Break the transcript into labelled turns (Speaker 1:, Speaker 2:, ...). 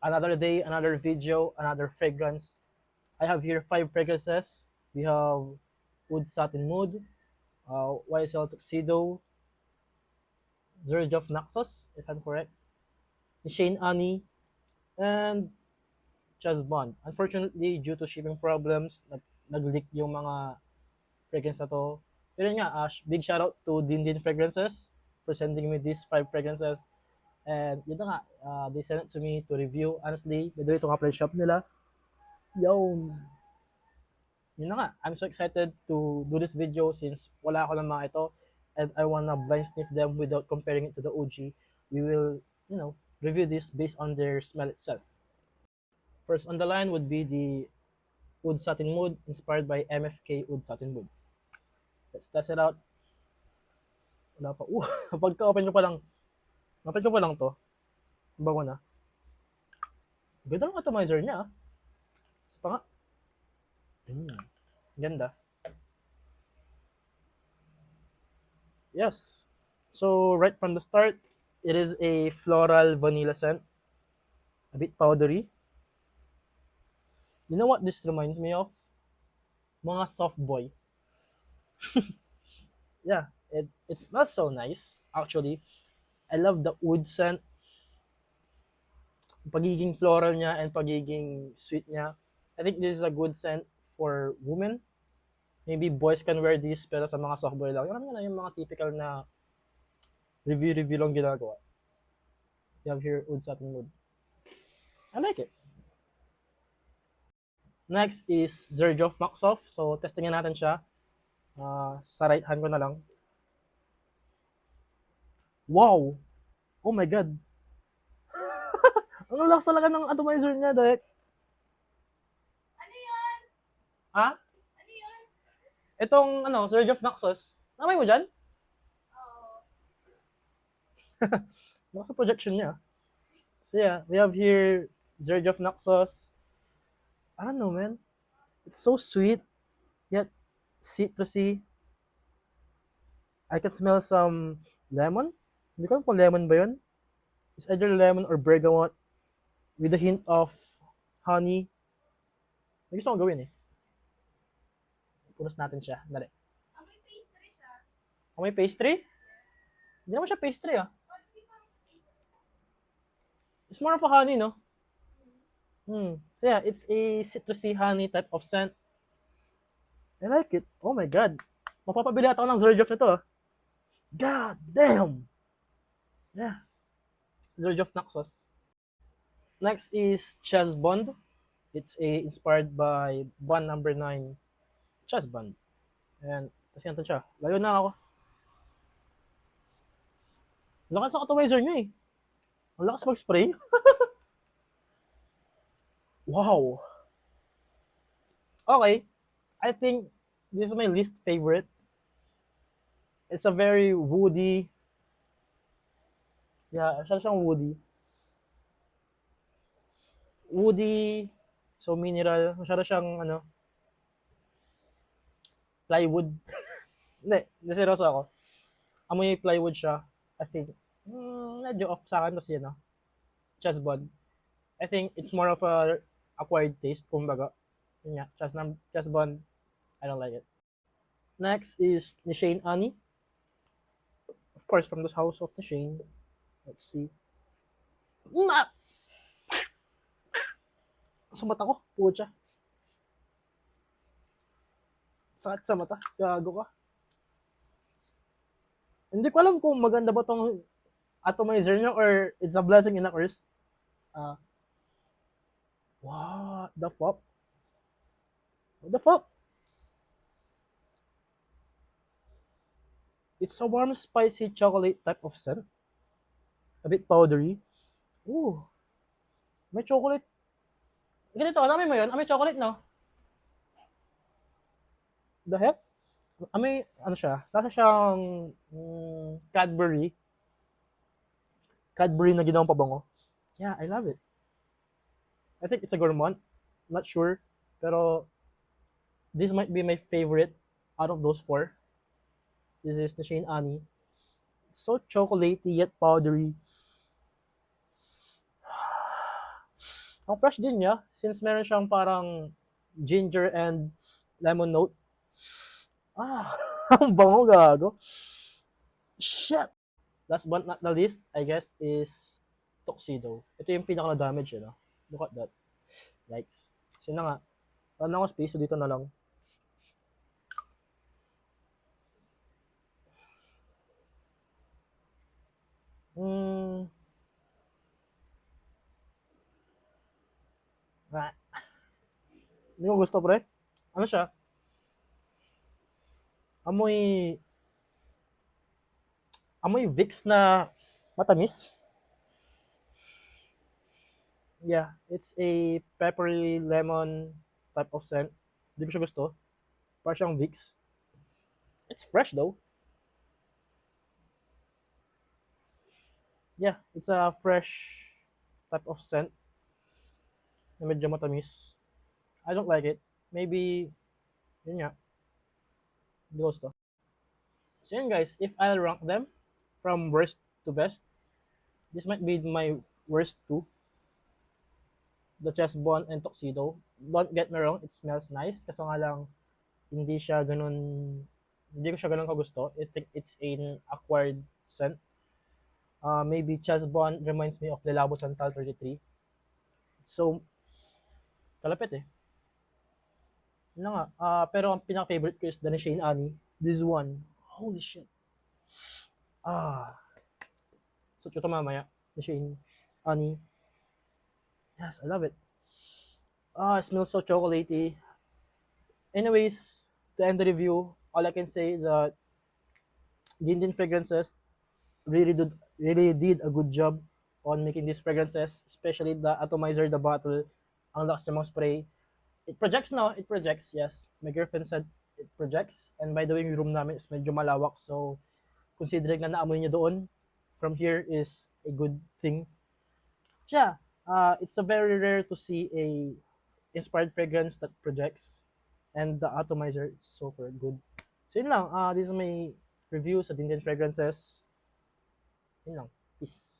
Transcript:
Speaker 1: Another day, another video, another fragrance. I have here 5 fragrances. We have Wood Satin Mood, YSL Tuxedo, Zurge of Naxos, if I'm correct, Shane Annie, and Chaz Bond. Unfortunately, due to shipping problems, nag-leak yung mga fragrance na to. Pero yun nga, big shoutout to Din Fragrances for sending me these 5 fragrances. And yun na nga, they sent it to me to review. Honestly, by the way, ito nga pala yung shop nila. Yo! Yun na nga, I'm so excited to do this video since wala ako ng mga ito and I wanna blind sniff them without comparing it to the OG. We will, review this based on their smell itself. First on the line would be the Wood Satin Mood inspired by MFK Wood Satin Mood. Let's test it out. Wala pa. Pagka-open ko pa lang, to. Bago na. Ganda ng atomizer niya. Isa pa nga. Ganda. Yes. So, right from the start, it is a floral vanilla scent. A bit powdery. You know what this reminds me of? Mga soft boy. Yeah, it smells so nice, actually. I love the wood scent. Pagiging floral niya and pagiging sweet niya. I think this is a good scent for women. Maybe boys can wear this, pero sa mga soft boy lang. Yung mga typical na review lang ginagawa. You have here Wood Satin Mood. I like it. Next is Zerjoff Maxoff. So, testingin natin siya. Sa right hand ko na lang. Wow! Oh my God! Ang lakas talaga ng atomizer niya, Dek.
Speaker 2: Ano yun?
Speaker 1: Ha?
Speaker 2: Ano yun?
Speaker 1: Itong, Surge of Naxos. Namay mo dyan?
Speaker 2: Oo.
Speaker 1: Nasa projection niya. So yeah, we have here Surge of Naxos. I don't know, man. It's so sweet, yet citrusy. I can smell some lemon. Hindi ko alam kung lemon ba yun. It's either lemon or bergamot with a hint of honey. May gusto kong gawin eh. Punas natin siya. Dali.
Speaker 2: Amoy pastry siya.
Speaker 1: Amoy pastry? Hindi naman siya pastry ah.
Speaker 2: Hindi pa pastry.
Speaker 1: It's more of a honey, no? So yeah, it's a citrusy honey type of scent. I like it. Oh my God. Mapapabili ata ako ng Zerjoff nito ah. God damn! Yeah. Zerjoff Naxos. Next is Chaz Bond. It's inspired by Bond number 9 Chaz Bond. And kasi natin siya. Layo na ako. Lakas ng atomizer niya eh. Ang lakas mag-spray. Wow. Okay. I think this is my least favorite. It's a very woody. Yeah, siyang woody. Woody, so mineral, masyado siyang plywood. Hindi seryoso ako. Amoy plywood siya. I think, medyo off sa akin kasi Chaz Bond. I think it's more of a acquired taste, kumbaga. Yun nga, Chaz Bond, I don't like it. Next is ni Shane Annie. Of course, from the house of the Shane. Let's see. Sa mata ko, pucha. Sakit sa mata, gago ka. Hindi ko alam kung maganda ba tong atomizer niya or it's a blessing in a curse. What the fuck? What the fuck? It's a warm, spicy chocolate type of scent. A bit powdery. Ooh. May chocolate. Ganito, amoy mo yun? Amoy chocolate, no? The heck? Amoy, siya? Nasa siyang Cadbury. Cadbury na ginawang pabango. Yeah, I love it. I think it's a gourmand. Not sure. Pero, this might be my favorite out of those 4. This is the Shane Annie. It's so chocolatey yet powdery. Ang fresh din niya, since meron siyang parang ginger and lemon note. Ah, ang bango gago. Shit! Last but not the least, I guess, is Tuxedo. Ito yung pinaka na-damage, you know? Look at that. Yikes. Kasi na nga, wala na akong space, so dito na lang. Hmm. Ah, hindi ko gusto, pre. Ano siya? Amoy, amoy Vicks na matamis. Yeah, it's a peppery lemon type of scent. Hindi ko siya gusto. Parang siyang Vicks. It's fresh though. Yeah, it's a fresh type of scent na medyo matamis. I don't like it. Maybe, yun nga, hindi ko gusto. So yun guys, if I'll rank them from worst to best, this might be my worst two. The chest bond and tuxedo. Don't get me wrong, it smells nice. Kaso nga lang, hindi siya ganun, hindi ko siya ganun kagusto. I think it's an acquired scent. Maybe chest bond reminds me of Lelabo Santal 33. So, kalapit eh. Yun na nga. Pero ang pinaka-favorite ko is the Shane Annie. This one. Holy shit. So, ito mamaya. The Shane Annie. Yes, I love it. It smells so chocolatey. Anyways, to end the review, all I can say that the Indian fragrances really did a good job on making these fragrances, especially the atomizer, the bottle, ang lakas niya spray. It projects now, it projects, yes. My girlfriend said it projects. And by the way, yung room namin is medyo malawak, so considering na naamoy niya doon, from here is a good thing. Yeah, it's a very rare to see a inspired fragrance that projects, and the atomizer is super good. So yun lang, this is my review sa Indian fragrances. Yun lang. Peace.